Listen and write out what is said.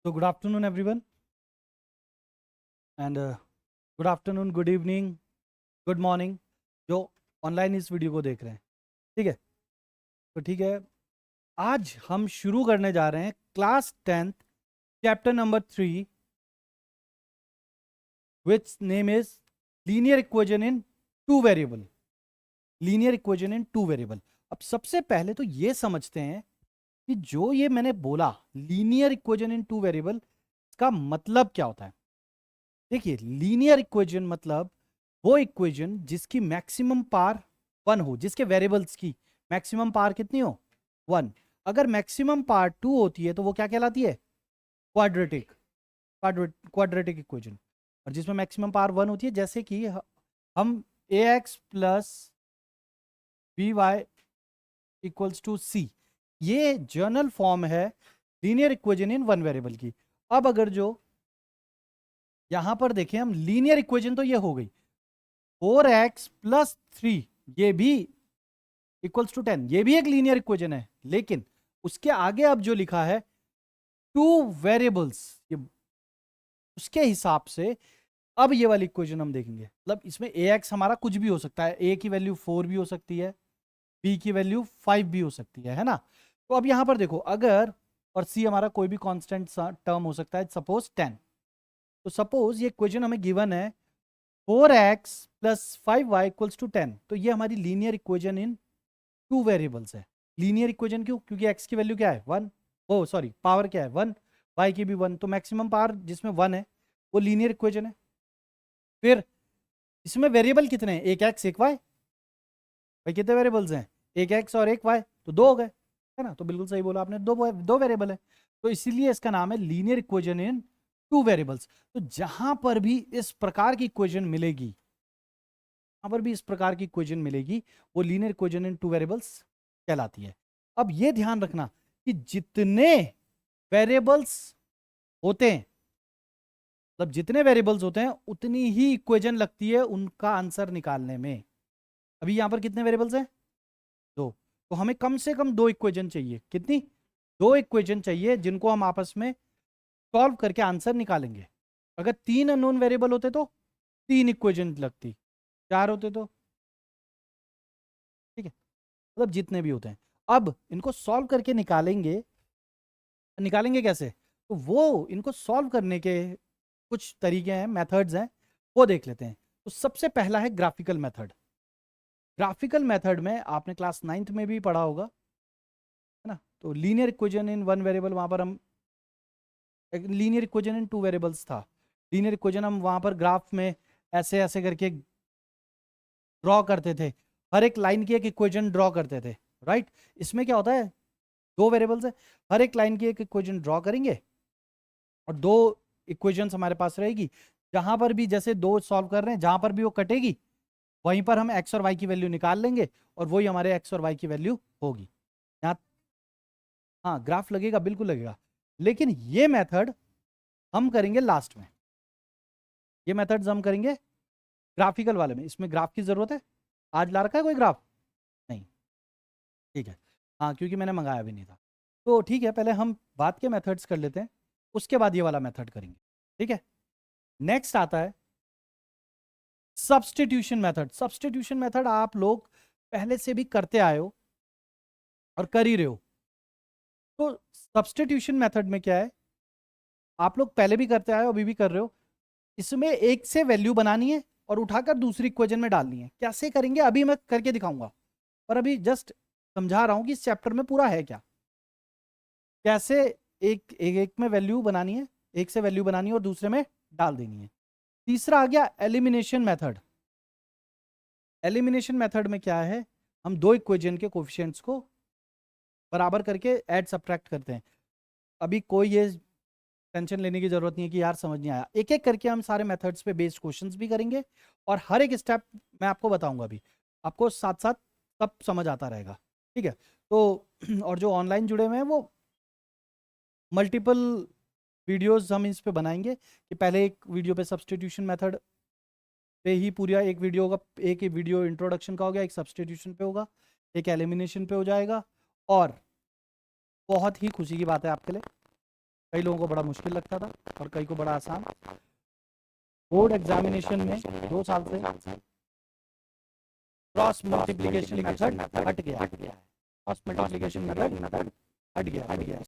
So good afternoon everyone and good afternoon, good evening, good morning जो online इस video को देख रहे हैं। ठीक है, तो ठीक है, आज हम शुरू करने जा रहे हैं class 10th chapter number 3 which name is linear equation in two variable. Linear equation in two variable. अब सबसे पहले तो ये समझते हैं कि जो ये मैंने बोला लीनियर इक्वेशन इन टू वेरिएबल का मतलब क्या होता है। देखिए, लीनियर इक्वेशन मतलब वो इक्वेशन जिसकी मैक्सिमम पावर 1 हो, जिसके वेरिएबल्स की मैक्सिमम पावर कितनी हो 1। अगर मैक्सिमम पावर 2 होती है तो वो क्या कहलाती है क्वाड्रेटिक। Quadratic equation. और जिसमें मैक्सिमम पावर 1 होती है, जैसे कि हम a x plus b y equals to c, ये जर्नल फॉर्म है linear equation in one variable की। अब अगर जो यहां पर देखें हम, लीनियर इक्वेशन तो ये हो गई 4x प्लस 3, ये भी इक्वल्स टू 10, ये भी एक लीनियर इक्वेशन है। लेकिन उसके आगे अब जो लिखा है टू वेरिएबल्स, ये उसके हिसाब से अब ये वाली इक्वेशन हम देखेंगे। मतलब इसमें ax हमारा कुछ भी हो सकता है, a की वैल्यू 4 भी हो सकती है, b की वैल्यू 5 भी हो सकती है ना। तो अब यहां पर देखो, अगर और c हमारा कोई भी कांस्टेंट टर्म हो सकता है, सपोज 10। तो सपोज ये इक्वेशन हमें गिवन है 4x plus 5y equals to 10, तो ये हमारी लीनियर इक्वेशन इन टू वेरिएबल्स है। लीनियर इक्वेशन क्यों? क्योंकि x की वैल्यू क्या है 1, ओ सॉरी पावर क्या है 1, y की भी 1, तो मैक्सिमम पावर जिसमें 1 है वो लीनियर इक्वेशन है। फिर इसमें वेरिएबल कितने हैं, एक x एक y। भाई कितने वेरिएबल्स हैं, एक x और एक y, तो दो हो गए, है ना। तो बिल्कुल सही बोला आपने, दो वेरिएबल है, तो इसीलिए इसका नाम है लीनियर इक्वेशन इन टू वेरिएबल्स। तो जहां पर भी इस प्रकार की इक्वेशन मिलेगी, यहां पर भी इस प्रकार की इक्वेशन मिलेगी, वो लीनियर इक्वेशन इन टू वेरिएबल्स कहलाती है। अब ये ध्यान रखना कि जितने वेरिएबल्स होते हैं, मतलब जितने वेरिएबल्स होते हैं उतनी ही इक्वेशन लगती है उनका आंसर निकालने में। अभी यहां पर कितने वेरिएबल्स हैं, दो, तो हमें कम से कम दो इक्वेशन चाहिए। कितनी? दो इक्वेशन चाहिए जिनको हम आपस में सॉल्व करके आंसर निकालेंगे। अगर तीन अननोन वेरिएबल होते तो तीन इक्वेशन लगती, चार होते तो, ठीक है, मतलब जितने भी होते हैं। अब इनको सॉल्व करके निकालेंगे। निकालेंगे कैसे? तो वो इनको सॉल्व करने के कुछ तरीके हैं, मेथड्स हैं, वो देख लेते हैं। तो सबसे पहला है ग्राफिकल मेथड। ग्राफिकल मेथड में आपने क्लास 9th में भी पढ़ा होगा, है ना। तो linear equation in one variable, वहां पर हम लीनियर इक्वेशन इन टू वेरिएबल्स था। लीनियर इक्वेशन हम वहां पर ग्राफ में ऐसे ऐसे करके ड्रॉ करते थे, हर एक लाइन की एक इक्वेशन ड्रॉ करते थे, राइट। इसमें क्या होता है, दो वेरिएबल्स है, हर एक लाइन की एक इक्वेशन ड्रॉ करेंगे और दो इक्वेशंस हमारे पास रहेगी। जहां पर भी जैसे दो सॉल्व कर रहे हैं, जहां पर भी वो कटेगी वहीं पर हम एक्स और वाई की वैल्यू निकाल लेंगे और वही हमारे एक्स और वाई की वैल्यू होगी। यहाँ हाँ ग्राफ लगेगा, बिल्कुल लगेगा, लेकिन ये मेथड हम करेंगे लास्ट में। ये मेथड्स हम करेंगे ग्राफिकल वाले में। इसमें ग्राफ की जरूरत है? आज ला रखा है कोई ग्राफ? नहीं, ठीक है। हाँ, क्योंकि मैंने मंगाया भी नहीं था। तो ठीक है, पहले हम बात के मेथड्स कर लेते हैं, उसके बाद ये वाला मेथड करेंगे, ठीक है। नेक्स्ट आता है सब्स्टिट्यूशन मेथड। सब्स्टिट्यूशन मेथड आप लोग पहले से भी करते आए हो और कर ही रहे हो। तो सब्स्टिट्यूशन मेथड में क्या है, आप लोग पहले भी करते आए हो, अभी भी कर रहे हो। इसमें एक से वैल्यू बनानी है और उठाकर दूसरी इक्वेशन में डालनी है। कैसे करेंगे अभी मैं करके दिखाऊंगा, पर अभी जस्ट समझा रहा हूं कि इस चैप्टर में पूरा है क्या, कैसे एक में वैल्यू बनानी है, एक से वैल्यू बनानी है और दूसरे में डाल देनी है। तीसरा आ गया एलिमिनेशन मेथड। एलिमिनेशन मेथड में क्या है, हम दो इक्वेशन के कोफिशिएंट्स को बराबर करके ऐड सब्ट्रैक्ट करते हैं। अभी कोई ये टेंशन लेने की जरूरत नहीं है कि यार समझ नहीं आया, एक एक करके हम सारे मेथड्स पे बेस्ड क्वेश्चंस भी करेंगे और हर एक स्टेप मैं आपको बताऊंगा अभी, आपको साथ साथ सब समझ आता रहेगा, ठीक है। तो और जो ऑनलाइन जुड़े हुए हैं वो मल्टीपल वीडियोस हम इस पे बनाएंगे कि पहले एक वीडियो पे सब्स्टिट्यूशन मेथड पे ही पूरा एक वीडियो होगा, एक वीडियो इंट्रोडक्शन का हो गया, एक सब्स्टिट्यूशन पे होगा, एक एलिमिनेशन पे हो जाएगा। और बहुत ही खुशी की बात है आपके लिए, कई लोगों को बड़ा मुश्किल लगता था और कई को बड़ा आसान। बोर्ड एग्जामिनेशन में 2 साल से क्रॉस मल्टीप्लिकेशन मेथड हट गया, क्रॉस मल्टीप्लिकेशन मेथड हट गया।